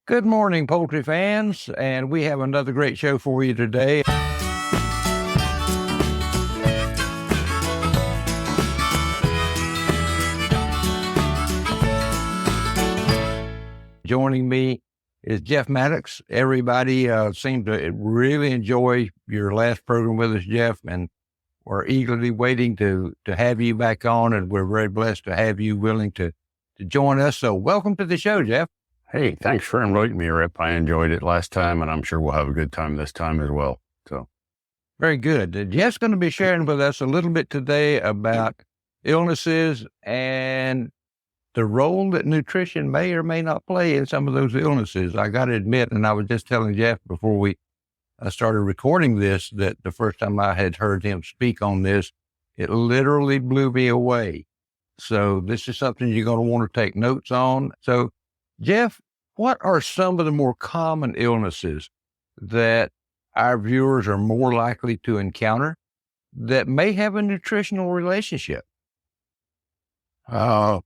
Good morning, poultry fans, and we have another great show for you today. Joining me is Jeff Maddox. Everybody seemed to really enjoy your last program with us, Jeff, and we're eagerly waiting to have you back on, and we're very blessed to have you willing to join us. So welcome to the show, Jeff. Hey, thanks for inviting me, Rip. I enjoyed it last time, and I'm sure we'll have a good time this time as well. So, very good. Jeff's going to be sharing with us a little bit today about illnesses and the role that nutrition may or may not play in some of those illnesses. I got to admit, and I was just telling Jeff before we started recording this, that the first time I had heard him speak on this, it literally blew me away. So this is something you're going to want to take notes on. So, Jeff, what are some of the more common illnesses that our viewers are more likely to encounter that may have a nutritional relationship? Most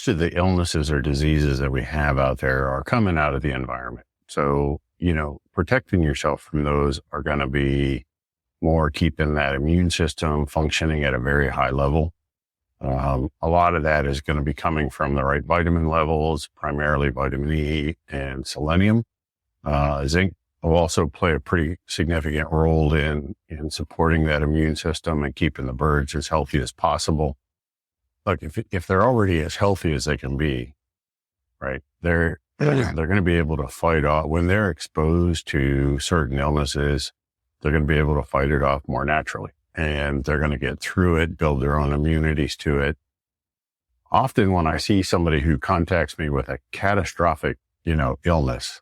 of the illnesses or diseases that we have out there are coming out of the environment. So, protecting yourself from those are going to be more keeping that immune system functioning at a very high level. A lot of that is going to be coming from the right vitamin levels, primarily vitamin E and selenium. Zinc will also play a pretty significant role in supporting that immune system and keeping the birds as healthy as possible. Look, if they're already as healthy as they can be, right, they're going to be able to fight off when they're exposed to certain illnesses. They're going to be able to fight it off more naturally. And they're going to get through it, build their own immunities to it. Often when I see somebody who contacts me with a catastrophic, illness,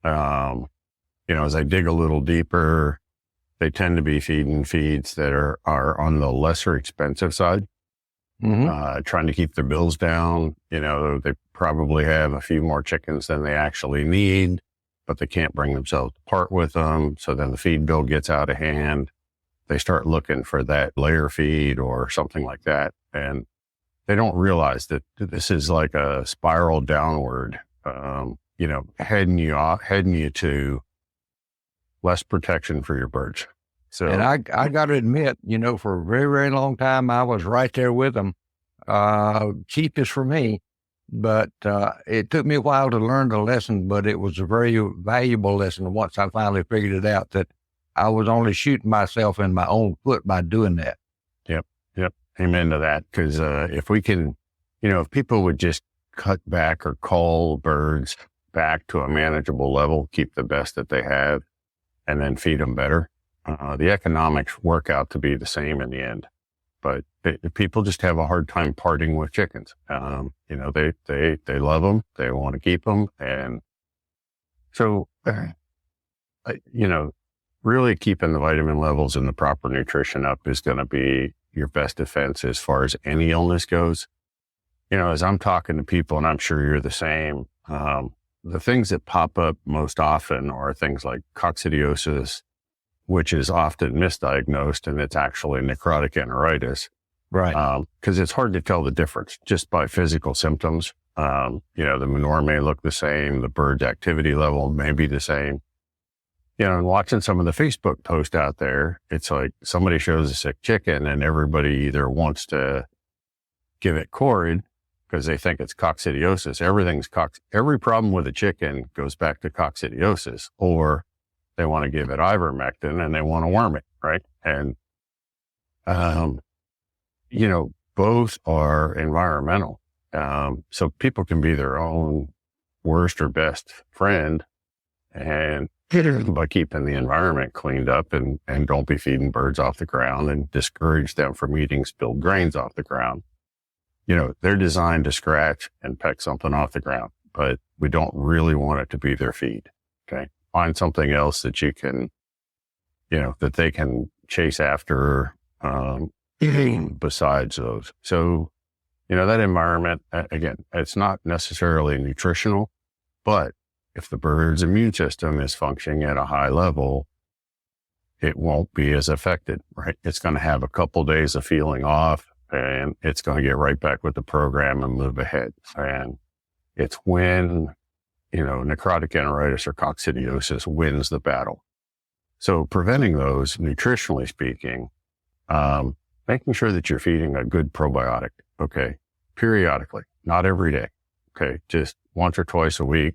as I dig a little deeper, they tend to be feeding feeds that are on the lesser expensive side, trying to keep their bills down. They probably have a few more chickens than they actually need, but they can't bring themselves to part with them. So then the feed bill gets out of hand. They start looking for that layer feed or something like that. And they don't realize that this is like a spiral downward, heading you to less protection for your birds. So, and I got to admit, for a very, very long time, I was right there with them. Cheapest for me, but it took me a while to learn the lesson, but it was a very valuable lesson once I finally figured it out that I was only shooting myself in my own foot by doing that. Yep. Amen to that. Because if we can, if people would just cut back or cull birds back to a manageable level, keep the best that they have, and then feed them better, the economics work out to be the same in the end. But people just have a hard time parting with chickens. They love them, they want to keep them, and so really keeping the vitamin levels and the proper nutrition up is going to be your best defense as far as any illness goes. As I'm talking to people, and I'm sure you're the same, the things that pop up most often are things like coxidiosis, which is often misdiagnosed, and it's actually necrotic anoritis. Right. Because it's hard to tell the difference just by physical symptoms. The manure may look the same, the bird's activity level may be the same. And watching some of the Facebook posts out there, it's like somebody shows a sick chicken and everybody either wants to give it cord because they think it's coxidiosis. Every problem with a chicken goes back to coxidiosis, or they want to give it ivermectin and they want to worm it, right? And, both are environmental. So people can be their own worst or best friend, and by keeping the environment cleaned up and don't be feeding birds off the ground and discourage them from eating spilled grains off the ground. They're designed to scratch and peck something off the ground, but we don't really want it to be their feed. Okay. Find something else that you can, that they can chase after, besides those. So, that environment, again, it's not necessarily nutritional, but if the bird's immune system is functioning at a high level, it won't be as affected, right? It's going to have a couple days of feeling off, and it's going to get right back with the program and move ahead. And it's when necrotic anoritis or coxidiosis wins the battle. So preventing those, nutritionally speaking, making sure that you're feeding a good probiotic, okay, periodically, not every day, okay, just once or twice a week,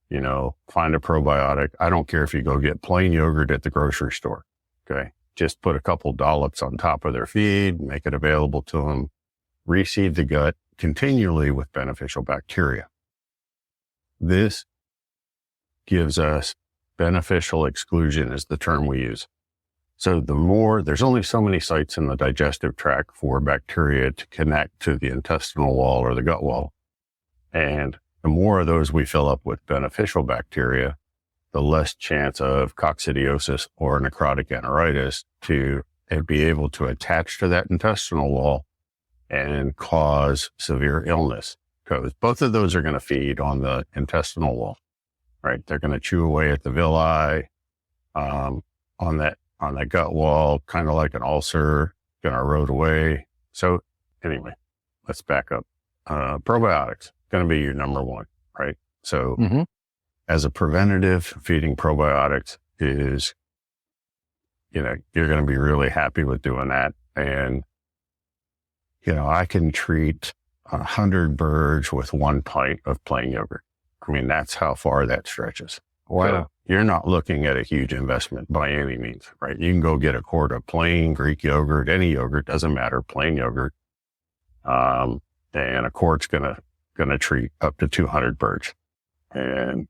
find a probiotic. I don't care if you go get plain yogurt at the grocery store, okay, just put a couple dollops on top of their feed, make it available to them, reseed the gut continually with beneficial bacteria. This gives us beneficial exclusion is the term we use. So there's only so many sites in the digestive tract for bacteria to connect to the intestinal wall or the gut wall. And the more of those we fill up with beneficial bacteria, the less chance of coxidiosis or necrotic anoritis to be able to attach to that intestinal wall and cause severe illness. Because both of those are going to feed on the intestinal wall, right? They're going to chew away at the villi, on that gut wall, kind of like an ulcer, going to erode away. So anyway, let's back up. Probiotics, going to be your number one, right? So as a preventative, feeding probiotics is, you're going to be really happy with doing that. And, I can treat 100 birds with 1 pint of plain yogurt. I mean, that's how far that stretches. Wow. So you're not looking at a huge investment by any means, right? You can go get a quart of plain Greek yogurt, any yogurt, doesn't matter, plain yogurt. And a quart's gonna treat up to 200 birds. And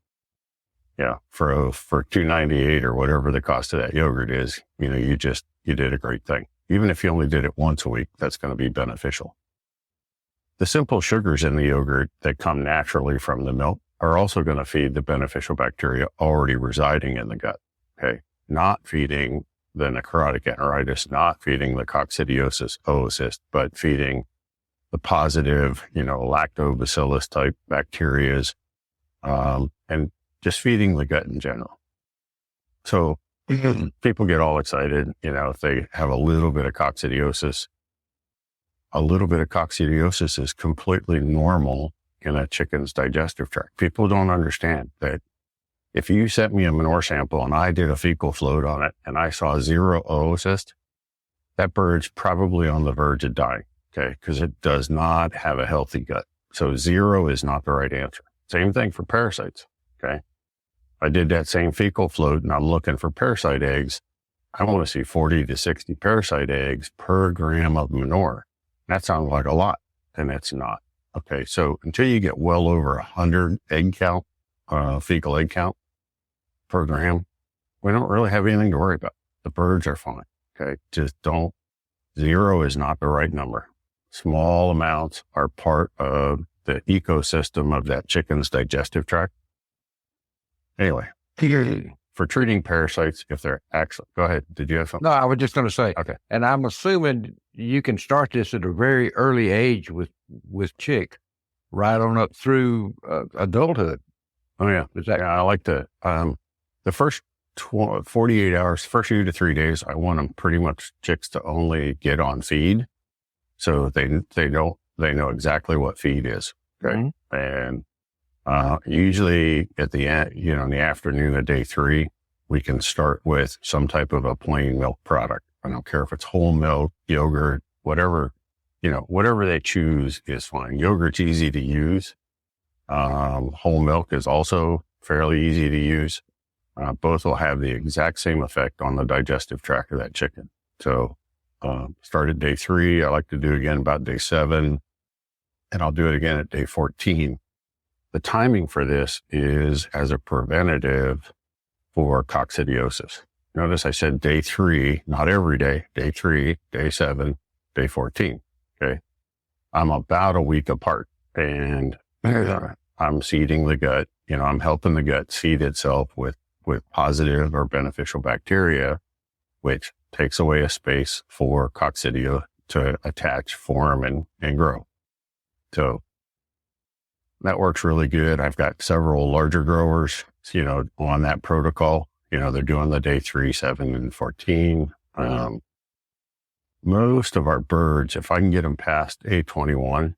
for $2.98 or whatever the cost of that yogurt is, you did a great thing. Even if you only did it once a week, that's going to be beneficial. The simple sugars in the yogurt that come naturally from the milk are also going to feed the beneficial bacteria already residing in the gut. Okay. Not feeding the necrotic enteritis, not feeding the coxidiosis oocyst, but feeding the positive, lactobacillus type bacterias, and just feeding the gut in general. So people get all excited, if they have a little bit of coxidiosis. A little bit of coxidiosis is completely normal in a chicken's digestive tract. People don't understand that if you sent me a manure sample and I did a fecal float on it and I saw 0 oocyst, that bird's probably on the verge of dying, okay? Because it does not have a healthy gut. So 0 is not the right answer. Same thing for parasites, okay? I did that same fecal float and I'm looking for parasite eggs. I want to see 40 to 60 parasite eggs per gram of manure. That sounds like a lot, and it's not. Okay, so until you get well over 100 egg count, fecal egg count per gram, we don't really have anything to worry about. The birds are fine. Okay, just 0 is not the right number. Small amounts are part of the ecosystem of that chicken's digestive tract. Anyway, for treating parasites, if they're excellent. Go ahead. Did you have something? No, I was just going to say, okay. And I'm assuming you can start this at a very early age with chick, right on up through adulthood. Oh yeah. I like the first 48 hours, first 2 to 3 days, I want them pretty much chicks to only get on feed. So they know exactly what feed is. Okay. And usually at the end, in the afternoon of day 3, we can start with some type of a plain milk product. I don't care if it's whole milk, yogurt, whatever, whatever they choose is fine. Yogurt's easy to use. Whole milk is also fairly easy to use. Both will have the exact same effect on the digestive tract of that chicken. So, start at day 3. I like to do it again about day 7, and I'll do it again at day 14. The timing for this is as a preventative for coxidiosis. Notice I said day 3, not every day, day 3, day 7, day 14. Okay. I'm about a week apart and I'm seeding the gut, I'm helping the gut seed itself with positive or beneficial bacteria, which takes away a space for coccidia to attach, form, and grow. So that works really good. I've got several larger growers, on that protocol. They're doing the day 3, 7, and 14. Most of our birds, if I can get them past day 21,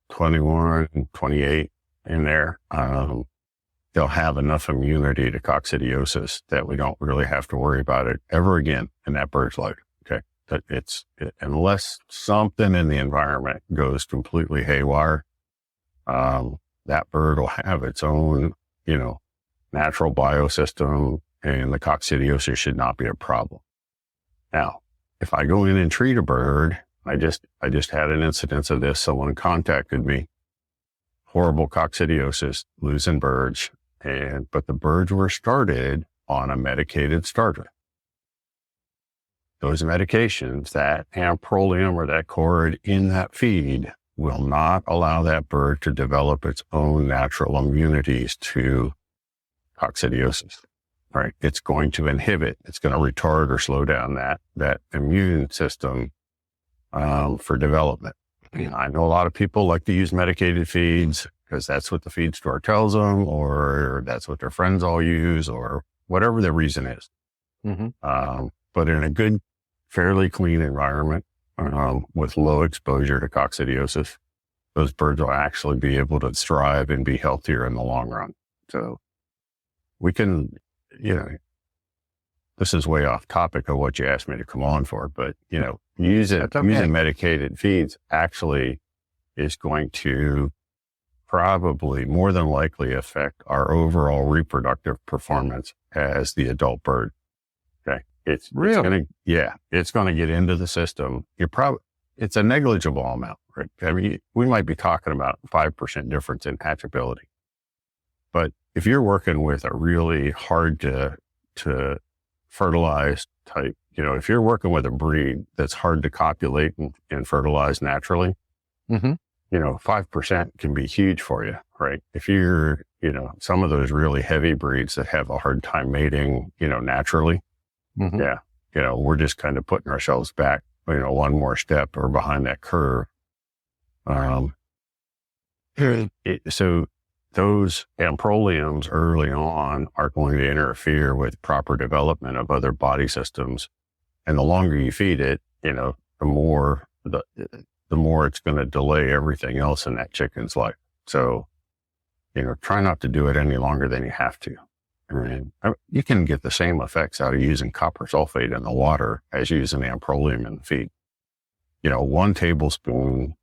28 in there, they'll have enough immunity to coxidiosis that we don't really have to worry about it ever again in that bird's life. Okay. That unless something in the environment goes completely haywire, that bird will have its own, natural biosystem, and the coxidiosis should not be a problem. Now, if I go in and treat a bird, I just had an incidence of this. Someone contacted me, horrible coxidiosis, losing birds, but the birds were started on a medicated starter. Those medications, that amprolium or that cord in that feed, will not allow that bird to develop its own natural immunities to coxidiosis. Right? It's going to inhibit, it's going to retard or slow down that immune system for development. I know a lot of people like to use medicated feeds because that's what the feed store tells them, or that's what their friends all use, or whatever the reason is. Mm-hmm. But in a good, fairly clean environment with low exposure to coxidiosis, those birds will actually be able to thrive and be healthier in the long run. So we can, this is way off topic of what you asked me to come on for, but, using medicated feeds actually is going to probably more than likely affect our overall reproductive performance as the adult bird. Okay. It's going to get into the system. It's a negligible amount, right? I mean, we might be talking about 5% difference in hatchability, but if you're working with a really hard to fertilize type, if you're working with a breed that's hard to copulate and fertilize naturally, mm-hmm. 5% can be huge for you, right? If you're, some of those really heavy breeds that have a hard time mating, naturally, mm-hmm. We're just kind of putting ourselves back, one more step or behind that curve. So those amproliums early on are going to interfere with proper development of other body systems. And the longer you feed it, the more it's going to delay everything else in that chicken's life. So, try not to do it any longer than you have to. I mean, you can get the same effects out of using copper sulfate in the water as using amprolium in the feed. 1 tablespoon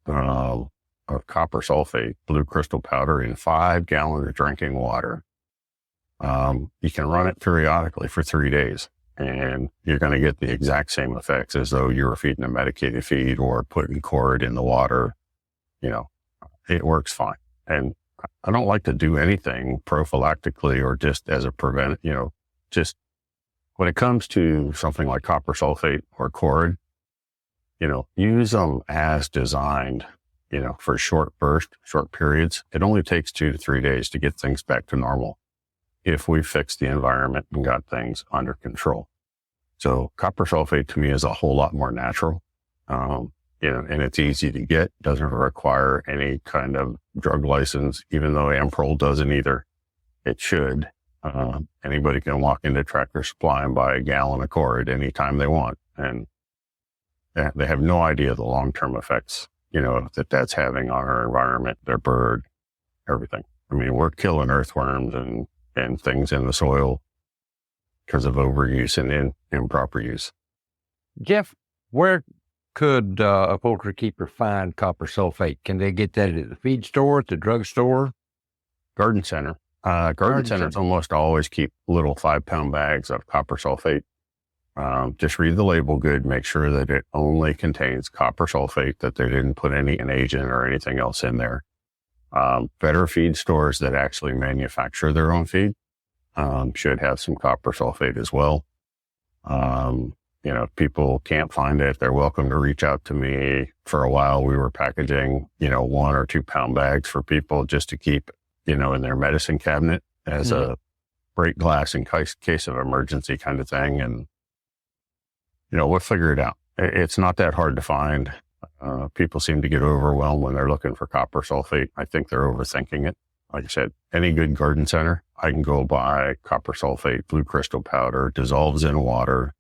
of copper sulfate, blue crystal powder, in 5 gallons of drinking water. You can run it periodically for 3 days, and you're going to get the exact same effects as though you were feeding a medicated feed or putting cord in the water. It works fine. And I don't like to do anything prophylactically or just as a just when it comes to something like copper sulfate or cord, use them as designed, for short periods. It only takes 2 to 3 days to get things back to normal if we fix the environment and got things under control. So copper sulfate to me is a whole lot more natural, and it's easy to get, doesn't require any kind of drug license, even though Amprol doesn't either. It should. Anybody can walk into Tractor Supply and buy a gallon of cord anytime they want. And they have no idea the long-term effects, that's having on our environment, their bird, everything. I mean, we're killing earthworms and things in the soil because of overuse and improper use. Jeff, where could a poultry keeper find copper sulfate? Can they get that at the feed store, at the drugstore? Garden center. Garden centers almost always keep little 5-pound bags of copper sulfate. Just read the label good, make sure that it only contains copper sulfate, that they didn't put any an agent or anything else in there. Better feed stores that actually manufacture their own feed should have some copper sulfate as well. If people can't find it, they're welcome to reach out to me. For a while, we were packaging, 1 or 2 pound bags for people just to keep, in their medicine cabinet as a break glass in case of emergency kind of thing. And, we'll figure it out. It's not that hard to find. People seem to get overwhelmed when they're looking for copper sulfate. I think they're overthinking it. Like I said, any good garden center, I can go buy copper sulfate, blue crystal powder, dissolves in water,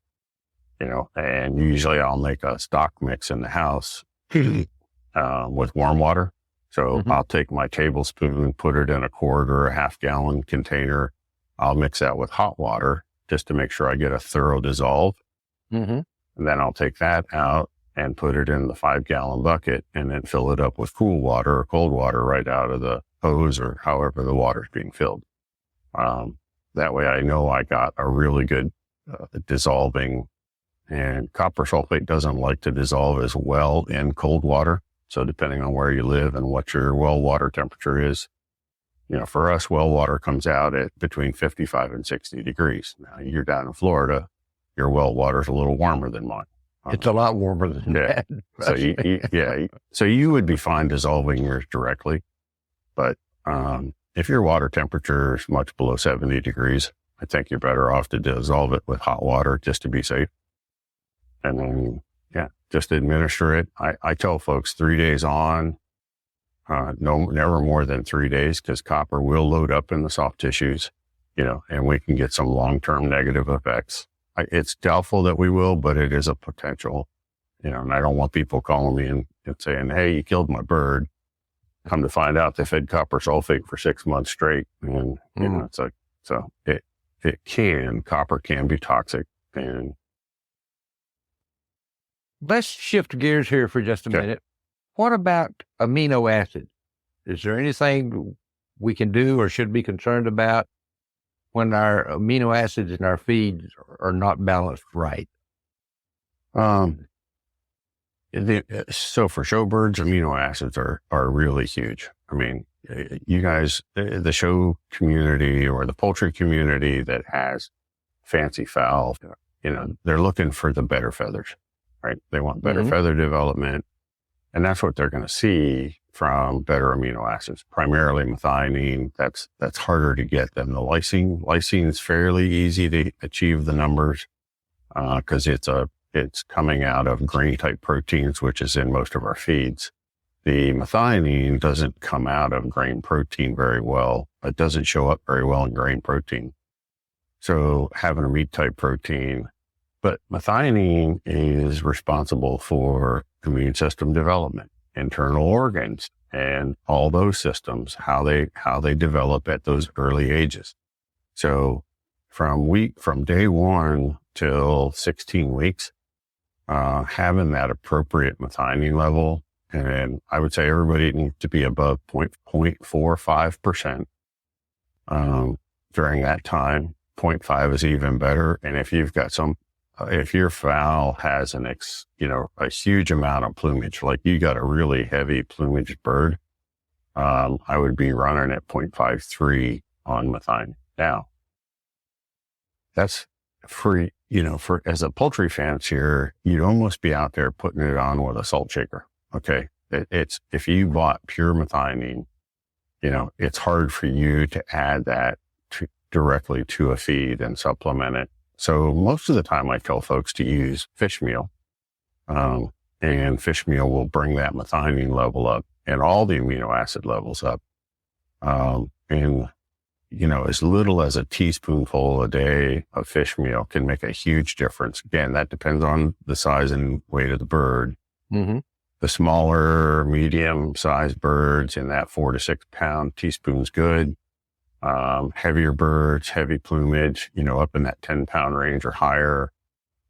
and usually I'll make a stock mix in the house with warm water. So I'll take my tablespoon, put it in a quart or a half-gallon container. I'll mix that with hot water just to make sure I get a thorough dissolve. And then I'll take that out and put it in the 5-gallon bucket and then fill it up with cool water or cold water right out of the hose or however the water's being filled. That way I know I got a really good dissolving, and copper sulfate doesn't like to dissolve as well in cold water. So depending on where you live and what your well water temperature is, for us, well water comes out at between 55 and 60 degrees. Now you're down in Florida, your well water is a little warmer than mine. It's a lot warmer than that. So you would be fine dissolving yours directly, but if your water temperature is much below 70 degrees, I think you're better off to dissolve it with hot water just to be safe. And then, just administer it. I tell folks 3 days on, never more than 3 days, because copper will load up in the soft tissues, and we can get some long-term negative effects. It's doubtful that we will, but it is a potential, and I don't want people calling me and saying, hey, you killed my bird. Come to find out they fed copper sulfate for 6 months straight. And, it's like, so copper can be toxic. And let's shift gears here for just a minute. What about amino acids? Is there anything we can do or should be concerned about when our amino acids in our feeds are not balanced right? So for showbirds, amino acids are really huge. I mean, you guys, the show community or the poultry community that has fancy fowl, they're looking for the better feathers, right? They want better feather development, and that's what they're going to see from better amino acids, primarily methionine. That's harder to get than the lysine. Lysine is fairly easy to achieve the numbers because it's coming out of grain type proteins, which is in most of our feeds. The methionine doesn't come out of grain protein very well. It doesn't show up very well in grain protein. So having a meat type protein, but methionine is responsible for immune system development, internal organs, and all those systems, how they develop at those early ages. So from day 1 till 16 weeks, having that appropriate methionine level, and I would say everybody needs to be above 0.45% during that time. 0.5 is even better. And if you've got if your fowl has a huge amount of plumage, like you got a really heavy plumage bird, I would be running at 0.53 on methionine. Now, that's for as a poultry fancier, you'd almost be out there putting it on with a salt shaker. Okay. It's, if you bought pure methionine, it's hard for you to add that directly to a feed and supplement it. So most of the time I tell folks to use fish meal, and fish meal will bring that methionine level up and all the amino acid levels up. And as little as a teaspoonful a day of fish meal can make a huge difference. Again, that depends on the size and weight of the bird. The smaller, medium-sized birds in that 4 to 6 pound teaspoon's good. Heavier birds, heavy plumage, up in that 10-pound range or higher,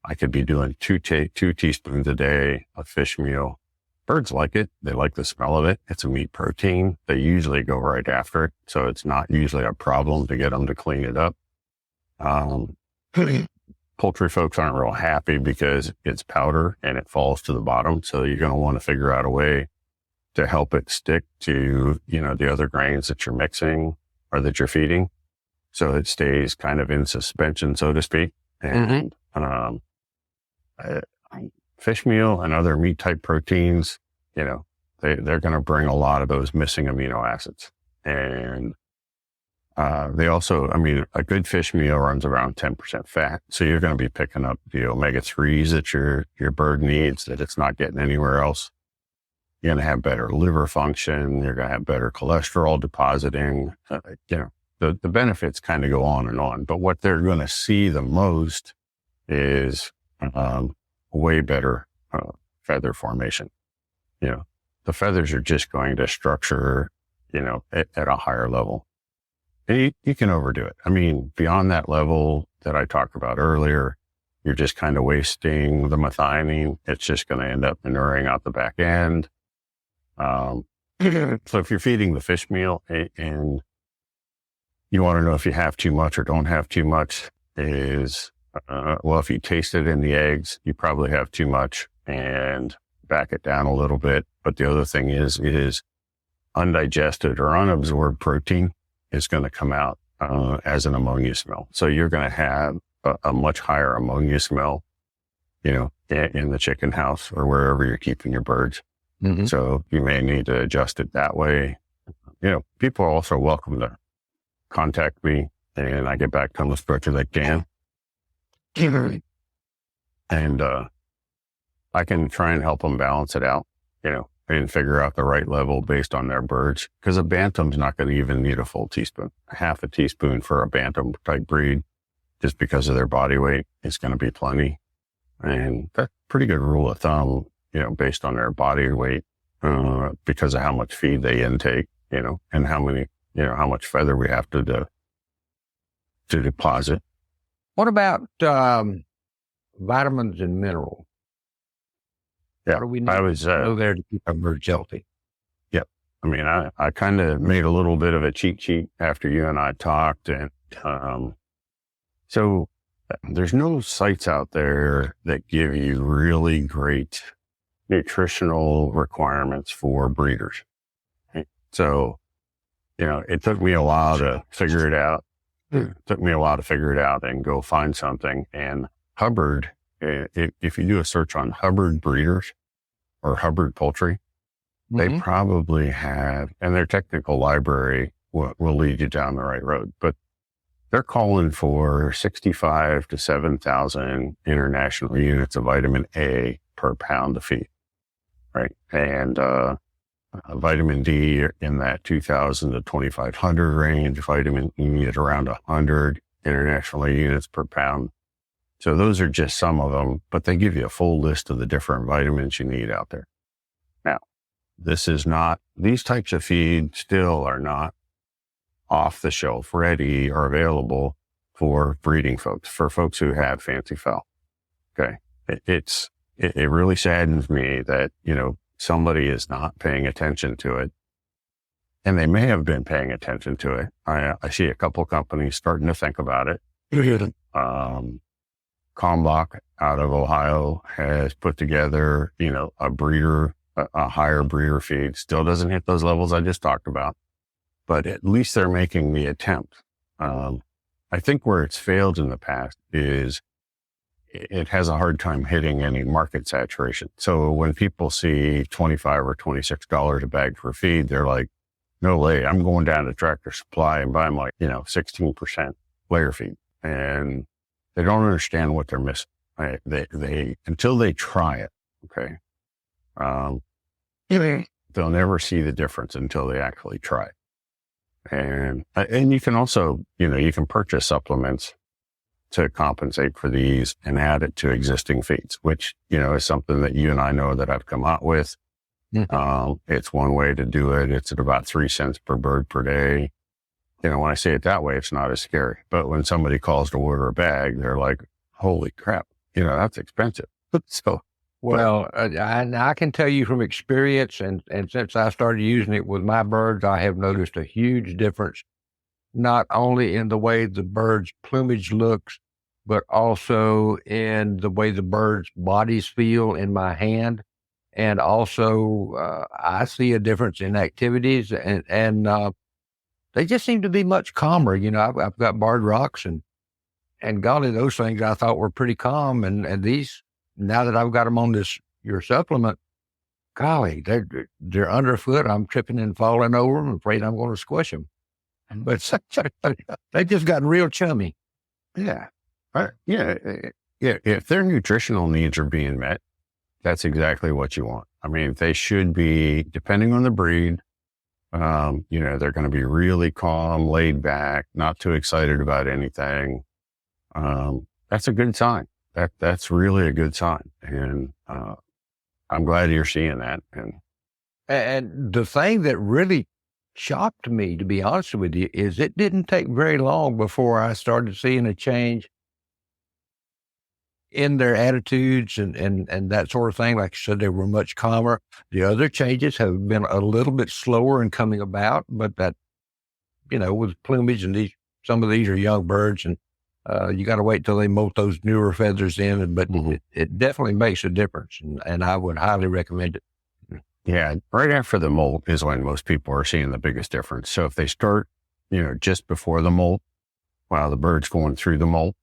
I could be doing two teaspoons a day of fish meal. Birds like it. They like the smell of it. It's a meat protein. They usually go right after it. So it's not usually a problem to get them to clean it up. Poultry folks aren't real happy because it's powder and it falls to the bottom. So you're going to want to figure out a way to help it stick to, the other grains that you're mixing or that you're feeding. So it stays kind of in suspension, so to speak. And, fish meal and other meat type proteins, they're going to bring a lot of those missing amino acids. And they also, a good fish meal runs around 10% fat. So you're going to be picking up the omega-3s that your bird needs that it's not getting anywhere else. You're going to have better liver function. You're going to have better cholesterol depositing. The benefits kind of go on and on. But what they're going to see the most is way better feather formation. the feathers are just going to structure, at a higher level. And you can overdo it. I mean, beyond that level that I talked about earlier, you're just kind of wasting the methionine. It's just going to end up manuring out the back end. So if you're feeding the fish meal and you want to know if you have too much or don't have too much is, if you taste it in the eggs, you probably have too much, and back it down a little bit. But the other thing is undigested or unabsorbed protein is going to come out as an ammonia smell. So you're going to have a much higher ammonia smell, in the chicken house or wherever you're keeping your birds. Mm-hmm. So you may need to adjust it that way. People are also welcome to contact me, and I get back to them as quick as I can. And I can try and help them balance it out, and figure out the right level based on their birds. Because a bantam's not going to even need a full teaspoon. Half a teaspoon for a bantam type breed, just because of their body weight, is going to be plenty. And that's a pretty good rule of thumb, based on their body weight, because of how much feed they intake, and how much feather we have to deposit. What about vitamins and minerals? Yeah, What do we need I was to know there to keep our birds healthy? Yep. I mean, I kind of made a little bit of a cheat sheet after you and I talked, and so there's no sites out there that give you really great nutritional requirements for breeders. Right? So, it took me a while to figure it out. And go find something. And Hubbard, if you do a search on Hubbard breeders or Hubbard Poultry, they probably have, and their technical library will lead you down the right road, but they're calling for 65 to 7,000 international units of vitamin A per pound of feed, right? And vitamin D in that 2,000 to 2,500 range, vitamin E at around 100 international units per pound. So those are just some of them, but they give you a full list of the different vitamins you need out there. Now, these types of feed still are not off the shelf ready or available for breeding folks, for folks who have fancy fowl. Okay. It really saddens me that, somebody is not paying attention to it, and they may have been paying attention to it. I see a couple companies starting to think about it. Kalmbach out of Ohio has put together, a higher breeder feed. Still doesn't hit those levels I just talked about, but at least they're making the attempt. I think where it's failed in the past is it has a hard time hitting any market saturation. So when people see $25 or $26 a bag for feed, they're like, no way, I'm going down to Tractor Supply and buying 16% layer feed. And they don't understand what they're missing. Right? They until they try it, okay? They'll never see the difference until they actually try it. And you can also, you can purchase supplements to compensate for these and add it to existing feeds, which, is something that you and I know that I've come out with. It's one way to do it. It's at about 3 cents per bird per day. When I say it that way, it's not as scary. But when somebody calls to order a bag, they're like, holy crap, that's expensive. I can tell you from experience, and since I started using it with my birds, I have noticed a huge difference, not only in the way the bird's plumage looks, but also in the way the birds' bodies feel in my hand. And also, I see a difference in activities, and they just seem to be much calmer. I've got barred rocks, and golly, those things I thought were pretty calm. And these, now that I've got them on your supplement, golly, they're underfoot. I'm tripping and falling over them. I'm afraid I'm going to squish them. But they've just gotten real chummy. Yeah. Yeah. If their nutritional needs are being met, that's exactly what you want. I mean, they should be, depending on the breed, they're going to be really calm, laid back, not too excited about anything. That's a good sign. That's really a good sign. And I'm glad you're seeing that. And And the thing that really shocked me, to be honest with you, is it didn't take very long before I started seeing a change in their attitudes and that sort of thing. Like I said, they were much calmer. The other changes have been a little bit slower in coming about, but that, with plumage and some of these are young birds, and you got to wait till they molt those newer feathers in, but it definitely makes a difference, and I would highly recommend it. Yeah, right after the molt is when most people are seeing the biggest difference. So if they start, just before the molt, while the bird's going through the molt,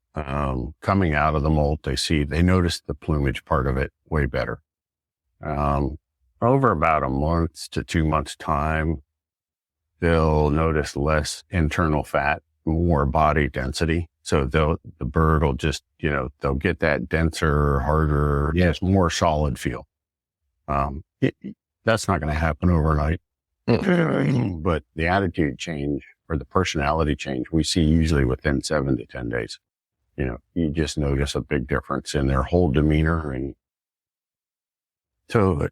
coming out of the molt, they notice the plumage part of it way better. Over about a month to 2 months time, they'll notice less internal fat, more body density. So the bird will just, they'll get that denser, harder, more solid feel. That's not going to happen overnight, but the attitude change or the personality change we see usually within 7 to 10 days. You just notice a big difference in their whole demeanor. And so,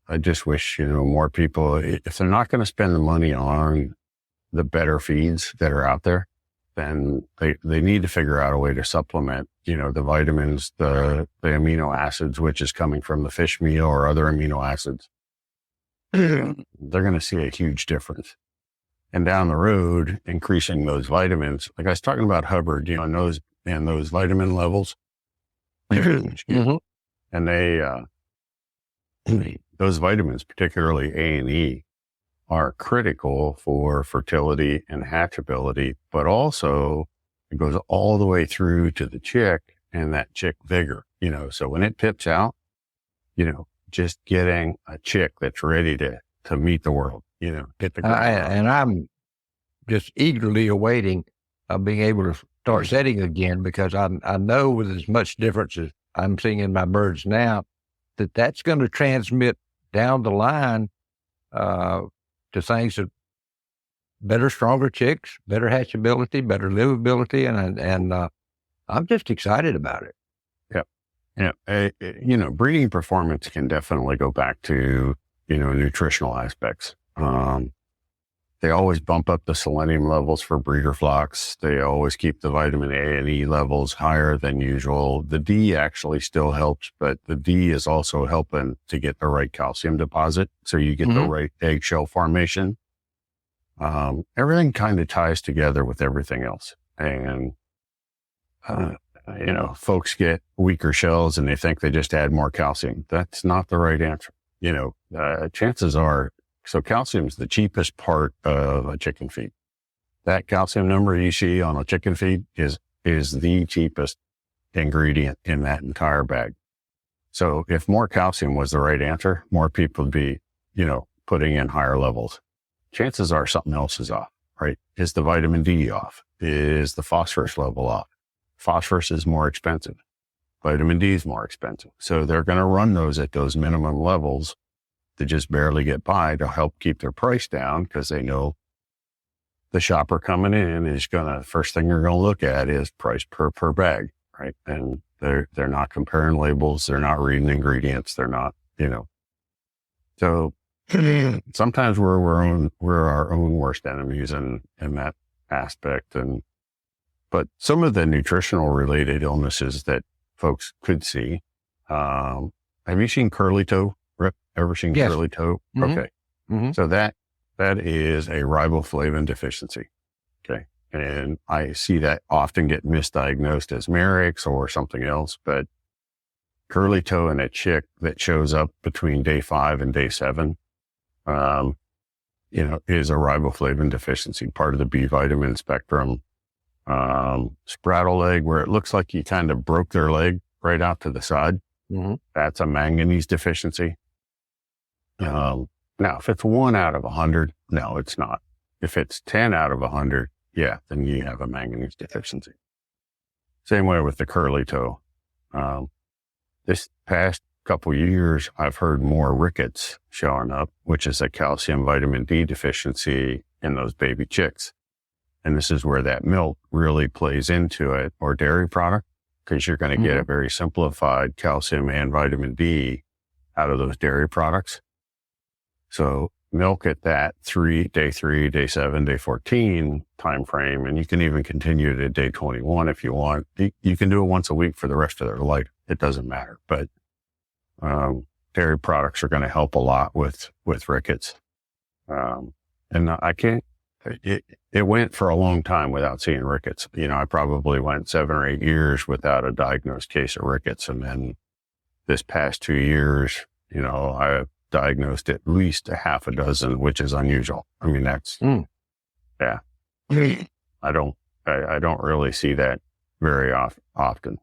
I just wish, more people, if they're not going to spend the money on the better feeds that are out there, then they need to figure out a way to supplement, the vitamins, the amino acids, which is coming from the fish meal or other amino acids. They're going to see a huge difference. And down the road, increasing those vitamins, like I was talking about Hubbard, and those vitamin levels. And those vitamins, particularly A and E, are critical for fertility and hatchability, but also it goes all the way through to the chick and that chick vigor, so when it pips out, just getting a chick that's ready to meet the world, hit the ground. And I'm just eagerly awaiting being able to start setting again, because I know with as much difference as I'm seeing in my birds now, that's going to transmit down the line to things that better, stronger chicks, better hatchability, better livability. And I'm just excited about it. Yeah. Breeding performance can definitely go back to, nutritional aspects. They always bump up the selenium levels for breeder flocks. They always keep the vitamin A and E levels higher than usual. The D actually still helps, but the D is also helping to get the right calcium deposit. So you get the right eggshell formation. Everything kind of ties together with everything else. And, folks get weaker shells and they think they just add more calcium. That's not the right answer. Chances are, so calcium is the cheapest part of a chicken feed. That calcium number you see on a chicken feed is the cheapest ingredient in that entire bag. So if more calcium was the right answer, more people would be, putting in higher levels. Chances are something else is off, right? Is the vitamin D off? Is the phosphorus level off? Phosphorus is more expensive. Vitamin D is more expensive. So they're going to run those at those minimum levels to just barely get by to help keep their price down, because they know the shopper coming in is first thing they're going to look at is price per bag, right? And they're not comparing labels. They're not reading ingredients. They're not, so sometimes we're our own worst enemies in that aspect. But some of the nutritional related illnesses that folks could see, have you seen curly toe? Rip, ever seen curly toe? Okay. So that is a riboflavin deficiency. Okay. And I see that often get misdiagnosed as Merrick's or something else, but curly toe in a chick that shows up between day 5 and day 7, is a riboflavin deficiency, part of the B vitamin spectrum. Spraddle leg, where it looks like you kind of broke their leg right out to the side. That's a manganese deficiency. Now, if it's 1 out of 100, no, it's not. If it's 10 out of 100, then you have a manganese deficiency. Same way with the curly toe. This past couple years, I've heard more rickets showing up, which is a calcium vitamin D deficiency in those baby chicks. And this is where that milk really plays into it, or dairy product, because you're going to get a very simplified calcium and vitamin D out of those dairy products. So milk at that day 3, day 7, day 14 time frame, and you can even continue to day 21 if you want. You can do it once a week for the rest of their life. It doesn't matter. But dairy products are going to help a lot with rickets. And I can't, it went for a long time without seeing rickets. I probably went 7 or 8 years without a diagnosed case of rickets. And then this past 2 years, I've diagnosed at least a half a dozen, which is unusual. I mean, that's, yeah, I don't really see that very often.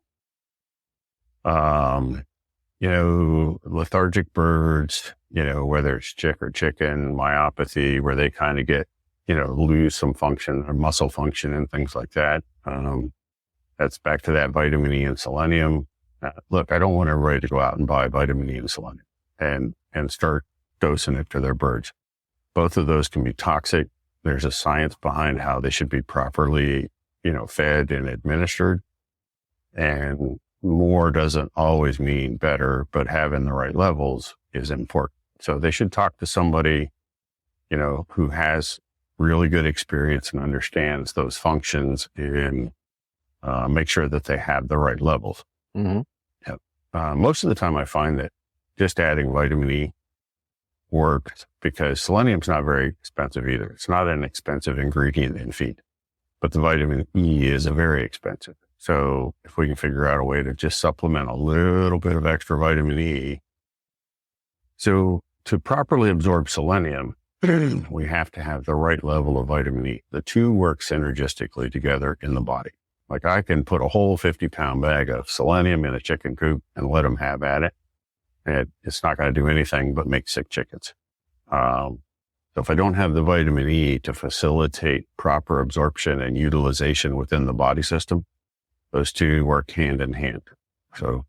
Lethargic birds, whether it's chick or chicken, myopathy, where they kind of get, lose some function or muscle function and things like that. That's back to that vitamin E and selenium. Look, I don't want everybody to go out and buy vitamin E and selenium and start dosing it to their birds. Both of those can be toxic. There's a science behind how they should be properly, fed and administered. And more doesn't always mean better, but having the right levels is important. So they should talk to somebody, who has really good experience and understands those functions, and make sure that they have the right levels. Mm-hmm. Yep. Most of the time I find that just adding vitamin E works, because selenium's not very expensive either. It's not an expensive ingredient in feed, but the vitamin E is very expensive. So if we can figure out a way to just supplement a little bit of extra vitamin E. So to properly absorb selenium, we have to have the right level of vitamin E. The two work synergistically together in the body. Like, I can put a whole 50-pound bag of selenium in a chicken coop and let them have at it. And it's not going to do anything but make sick chickens. So if I don't have the vitamin E to facilitate proper absorption and utilization within the body system, those two work hand in hand. So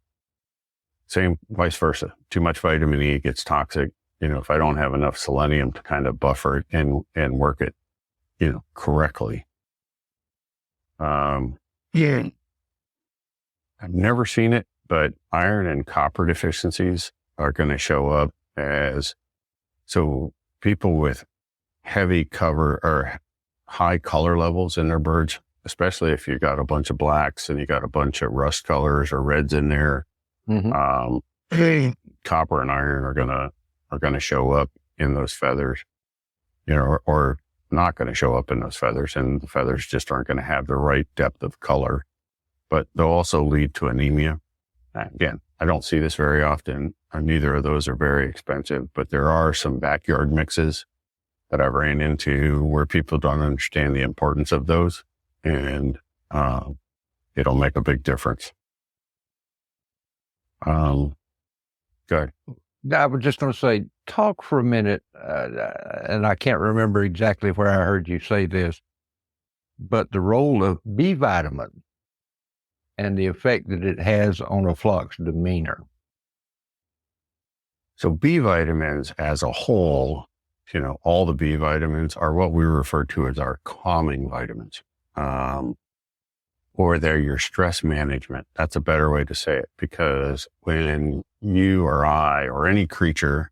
same vice versa. Too much vitamin E gets toxic. If I don't have enough selenium to kind of buffer it and work it, correctly. Yeah. I've never seen it, but iron and copper deficiencies are going to show up so people with heavy cover or high color levels in their birds, especially if you got a bunch of blacks and you got a bunch of rust colors or reds in there, copper and iron are going to show up in those feathers, or not going to show up in those feathers, and the feathers just aren't going to have the right depth of color, but they'll also lead to anemia. Again, I don't see this very often. Neither of those are very expensive, but there are some backyard mixes that I've ran into where people don't understand the importance of those, and it'll make a big difference. Good. I was just going to say, talk for a minute, and I can't remember exactly where I heard you say this, but the role of B vitamin and the effect that it has on a flock's demeanor. So B vitamins as a whole, all the B vitamins are what we refer to as our calming vitamins, or they're your stress management. That's a better way to say it, because when you or I or any creature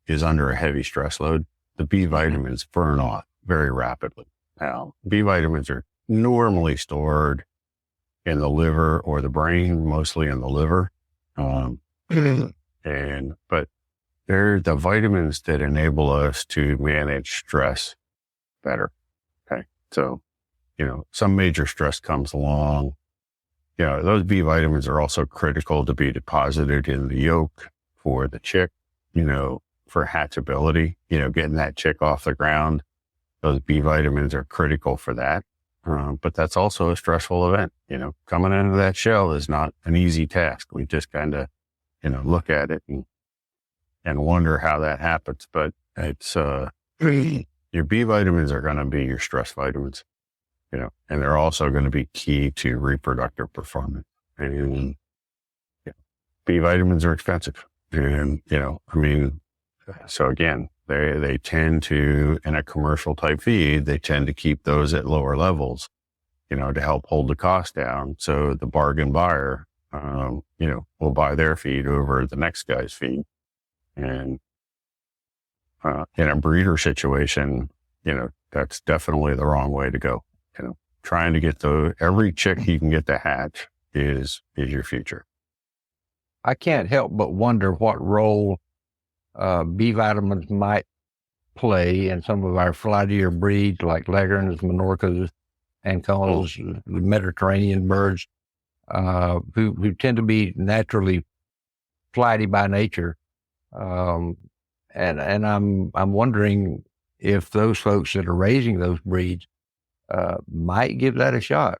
is under a heavy stress load, the B vitamins burn off very rapidly. Now, B vitamins are normally stored in the liver or the brain, mostly in the liver. But they're the vitamins that enable us to manage stress better. Okay. So, some major stress comes along. Those B vitamins are also critical to be deposited in the yolk for the chick, for hatchability, getting that chick off the ground. Those B vitamins are critical for that. But that's also a stressful event. Coming into that shell is not an easy task. We just kind of, look at it and wonder how that happens. But it's, your B vitamins are going to be your stress vitamins, and they're also going to be key to reproductive performance. And B vitamins are expensive. And, so again, they tend to, in a commercial type feed, they tend to keep those at lower levels, to help hold the cost down. So the bargain buyer will buy their feed over the next guy's feed. And in a breeder situation, that's definitely the wrong way to go. Trying to get every chick you can get to hatch is your future. I can't help but wonder what role B vitamins might play in some of our flightier breeds like leghorns, Minorcas, Anconas, the Mediterranean birds, who tend to be naturally flighty by nature. And I'm wondering if those folks that are raising those breeds might give that a shot.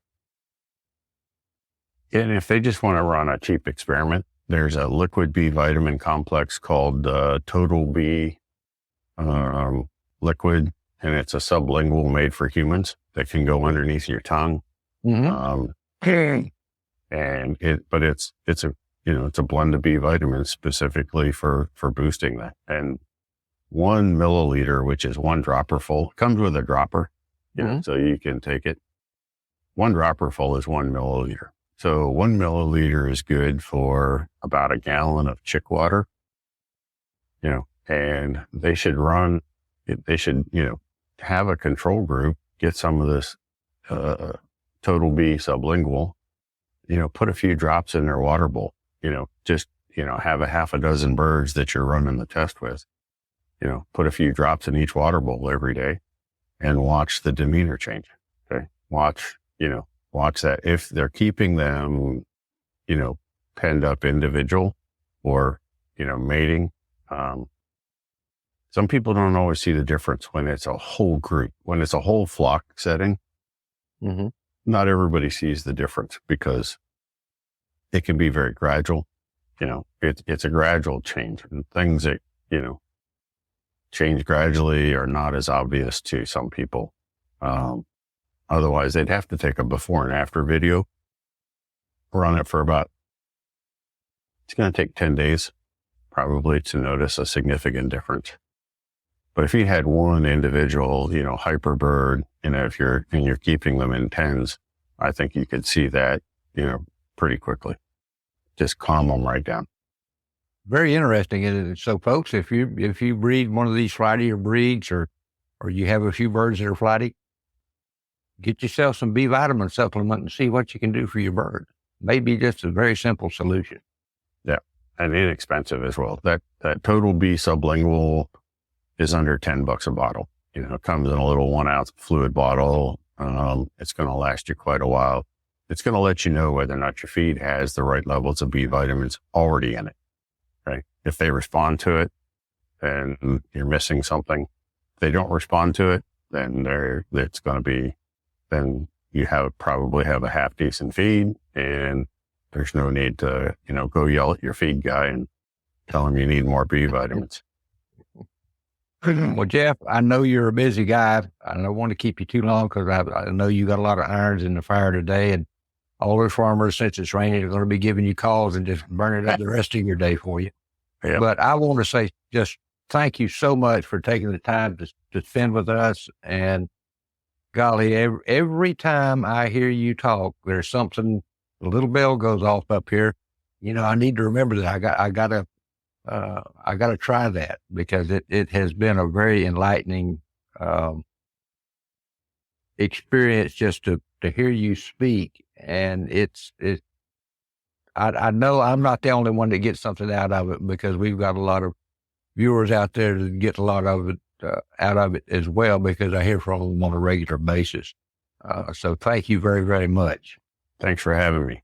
And if they just want to run a cheap experiment, there's a liquid B vitamin complex called Total B liquid, and it's a sublingual made for humans that can go underneath your tongue. Mm-hmm. But it's a blend of B vitamins specifically for boosting that. And 1 milliliter, which is 1 dropper full, comes with a dropper, so you can take it. 1 dropper full is 1 milliliter. So 1 milliliter is good for about a gallon of chick water, and they should have a control group, get some of this Total B sublingual, put a few drops in their water bowl, have a half a dozen birds that you're running the test with, put a few drops in each water bowl every day and watch the demeanor change. Okay. Watch that. If they're keeping them, penned up individual or, mating, some people don't always see the difference when it's a whole group. When it's a whole flock setting, not everybody sees the difference because it can be very gradual. It's a gradual change, and things that, change gradually are not as obvious to some people. Otherwise, they'd have to take a before and after video, run it for it's going to take 10 days probably to notice a significant difference. But if you had one individual, hyper bird, if you're keeping them in pens, I think you could see that, pretty quickly. Just calm them right down. Very interesting. And so folks, if you breed one of these flightier breeds or you have a few birds that are flighty, get yourself some B vitamin supplement and see what you can do for your bird. Maybe just a very simple solution. Yeah. And inexpensive as well. That Total B sublingual is under $10 a bottle. It comes in a little 1 ounce fluid bottle. It's going to last you quite a while. It's going to let you know whether or not your feed has the right levels of B vitamins already in it. Right? If they respond to it, then you're missing something. If they don't respond to it, then then you probably have a half decent feed, and there's no need to, go yell at your feed guy and tell him you need more B vitamins. Well, Jeff, I know you're a busy guy. I don't want to keep you too long because I know you got a lot of irons in the fire today, and all those farmers, since it's raining, are going to be giving you calls and just burning up the rest of your day for you. Yep. But I want to say just thank you so much for taking the time to spend with us. And golly, every time I hear you talk, there's something, a little bell goes off up here. I need to remember that I gotta try that because it has been a very enlightening experience just to hear you speak. And I know I'm not the only one that gets something out of it because we've got a lot of viewers out there that get a lot of it out of it as well because I hear from them on a regular basis. So thank you very, very much. Thanks for having me.